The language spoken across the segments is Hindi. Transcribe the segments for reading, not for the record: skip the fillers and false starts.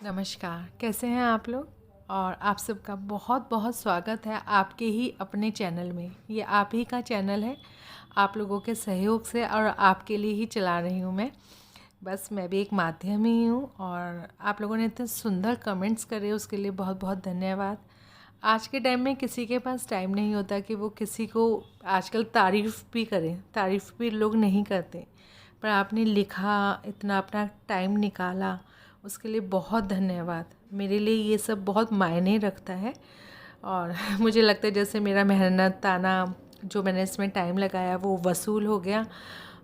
नमस्कार, कैसे हैं आप लोग। और आप सबका बहुत बहुत स्वागत है आपके ही अपने चैनल में। ये आप ही का चैनल है, आप लोगों के सहयोग से और आपके लिए ही चला रही हूँ मैं। बस मैं भी एक माध्यम ही हूँ और आप लोगों ने इतने सुंदर कमेंट्स करे उसके लिए बहुत बहुत धन्यवाद। आज के टाइम में किसी के पास टाइम नहीं होता कि वो किसी को आजकल तारीफ़ भी करें, तारीफ़ भी लोग नहीं करते, पर आपने लिखा, इतना अपना टाइम निकाला, उसके लिए बहुत धन्यवाद। मेरे लिए ये सब बहुत मायने रखता है और मुझे लगता है जैसे मेरा मेहनत ताना जो मैंने इसमें टाइम लगाया वो वसूल हो गया।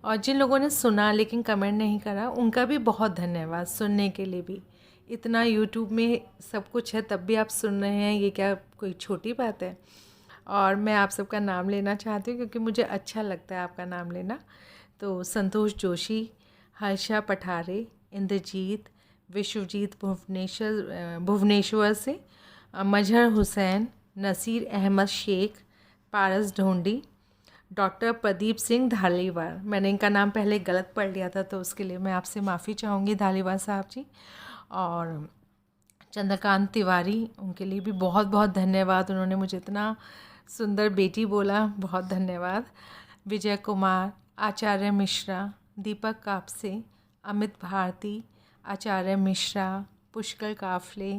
और जिन लोगों ने सुना लेकिन कमेंट नहीं करा उनका भी बहुत धन्यवाद, सुनने के लिए भी। इतना यूट्यूब में सब कुछ है तब भी आप सुन रहे हैं, ये क्या कोई छोटी बात है। और मैं आप सबका नाम लेना चाहती हूँ क्योंकि मुझे अच्छा लगता है आपका नाम लेना। तो संतोष जोशी, हर्षा पठारे, इंद्रजीत, विश्वजीत भुवनेश्वर से, मजहर हुसैन, नसीर अहमद शेख, पारस ढोंडी, डॉक्टर प्रदीप सिंह धालीवाल। मैंने इनका नाम पहले गलत पढ़ लिया था तो उसके लिए मैं आपसे माफ़ी चाहूँगी धालीवाल साहब जी। और चंद्रकांत तिवारी, उनके लिए भी बहुत बहुत धन्यवाद, उन्होंने मुझे इतना सुंदर बेटी बोला, बहुत धन्यवाद। विजय कुमार, आचार्य मिश्रा, दीपक कापसे, अमित भारती, आचार्य मिश्रा, पुष्कर काफले,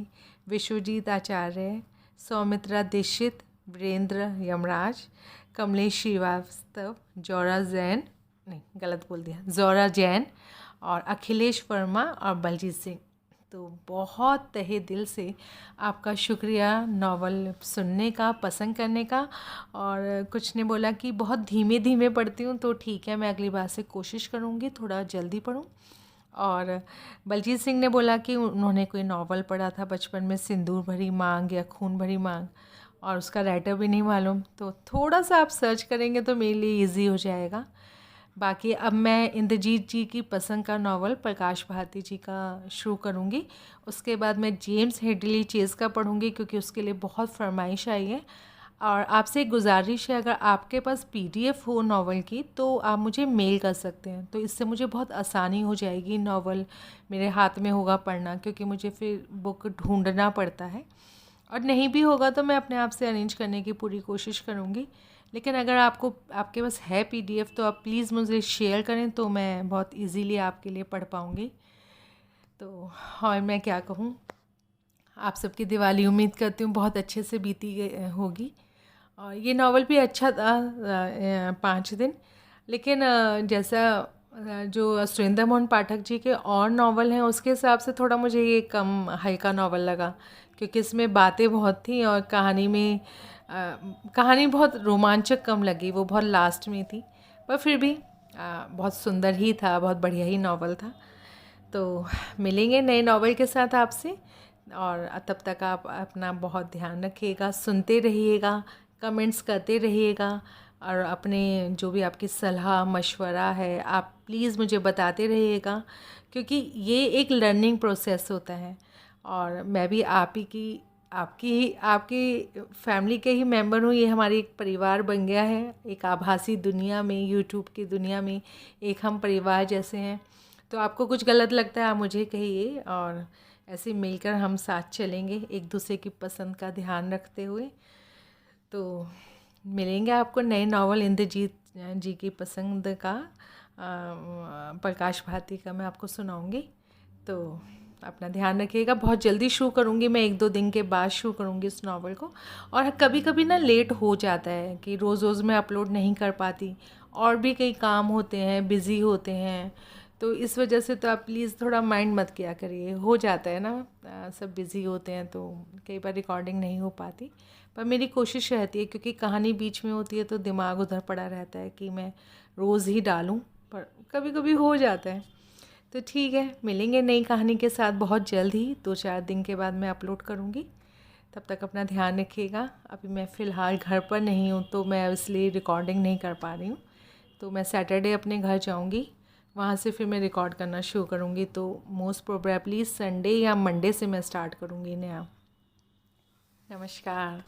विश्वजीत आचार्य, सौमित्रा दीक्षित, वीरेंद्र यमराज, कमलेश श्रीवास्तव, जौरा जैन, नहीं गलत बोल दिया, जौरा जैन, और अखिलेश वर्मा और बलजीत सिंह। तो बहुत तहे दिल से आपका शुक्रिया नावल सुनने का, पसंद करने का। और कुछ ने बोला कि बहुत धीमे धीमे पढ़ती हूँ, तो ठीक है, मैं अगली बार से कोशिश करूँगी थोड़ा जल्दी पढूँ। और बलजीत सिंह ने बोला कि उन्होंने कोई नावल पढ़ा था बचपन में, सिंदूर भरी मांग या खून भरी मांग, और उसका राइटर भी नहीं मालूम, तो थोड़ा सा आप सर्च करेंगे तो मेरे लिए इजी हो जाएगा। बाकी अब मैं इंद्रजीत जी की पसंद का नावल प्रकाश भारती जी का शुरू करूँगी। उसके बाद मैं जेम्स हेडली चेज़ का पढ़ूँगी क्योंकि उसके लिए बहुत फरमाइश आई है। और आपसे एक गुजारिश है, अगर आपके पास पीडीएफ हो नावल की तो आप मुझे मेल कर सकते हैं, तो इससे मुझे बहुत आसानी हो जाएगी, नावल मेरे हाथ में होगा पढ़ना, क्योंकि मुझे फिर बुक ढूंढना पड़ता है। और नहीं भी होगा तो मैं अपने आप से अरेंज करने की पूरी कोशिश करूँगी। लेकिन अगर आपके पास है पीडीएफ तो आप प्लीज़ मुझे शेयर करें तो मैं बहुत इजीली आपके लिए पढ़ पाऊँगी। तो और मैं क्या कहूँ, आप सबकी दिवाली उम्मीद करती हूँ बहुत अच्छे से बीती होगी। और ये नावल भी अच्छा था, 5 दिन। लेकिन जैसा जो सुरेंद्र मोहन पाठक जी के और नावल हैं उसके हिसाब से थोड़ा मुझे ये कम हल्का नावल लगा, क्योंकि इसमें बातें बहुत थी और कहानी बहुत रोमांचक कम लगी, वो बहुत लास्ट में थी। पर फिर भी बहुत सुंदर ही था, बहुत बढ़िया ही नावल था। तो मिलेंगे नए नावल के साथ आपसे, और तब तक आप अपना बहुत ध्यान रखिएगा, सुनते रहिएगा, कमेंट्स करते रहिएगा, और अपने जो भी आपकी सलाह मशवरा है आप प्लीज़ मुझे बताते रहिएगा, क्योंकि ये एक लर्निंग प्रोसेस होता है। और मैं भी आपकी फैमिली के ही मेंबर हूँ, ये हमारी एक परिवार बन गया है, एक आभासी दुनिया में, यूट्यूब की दुनिया में एक हम परिवार जैसे हैं। तो आपको कुछ गलत लगता है आप मुझे कहिए, और ऐसे मिलकर हम साथ चलेंगे एक दूसरे की पसंद का ध्यान रखते हुए। तो मिलेंगे आपको नए नावल इंद्रजीत जी की पसंद का, प्रकाश भारती का मैं आपको सुनाऊंगी। तो अपना ध्यान रखिएगा, बहुत जल्दी शुरू करूँगी मैं, 1-2 दिन के बाद शुरू करूँगी इस नावल को। और कभी कभी ना लेट हो जाता है कि रोज़ रोज़ मैं अपलोड नहीं कर पाती, और भी कई काम होते हैं, बिज़ी होते हैं, तो इस वजह से तो आप प्लीज़ थोड़ा माइंड मत किया करिए, हो जाता है ना, सब बिज़ी होते हैं तो कई बार रिकॉर्डिंग नहीं हो पाती। पर मेरी कोशिश रहती है, क्योंकि कहानी बीच में होती है तो दिमाग उधर पड़ा रहता है कि मैं रोज़ ही डालूं, पर कभी कभी हो जाता है। तो ठीक है, मिलेंगे नई कहानी के साथ बहुत जल्द ही, 2-4 दिन के बाद मैं अपलोड करूँगी। तब तक अपना ध्यान रखिएगा। अभी मैं फ़िलहाल घर पर नहीं हूँ तो मैं इसलिए रिकॉर्डिंग नहीं कर पा रही हूँ, तो मैं सैटरडे अपने घर जाऊँगी, वहाँ से फिर मैं रिकॉर्ड करना शुरू करूँगी। तो मोस्ट प्रोबेबली संडे या मंडे से मैं स्टार्ट करूँगी नया। नमस्कार।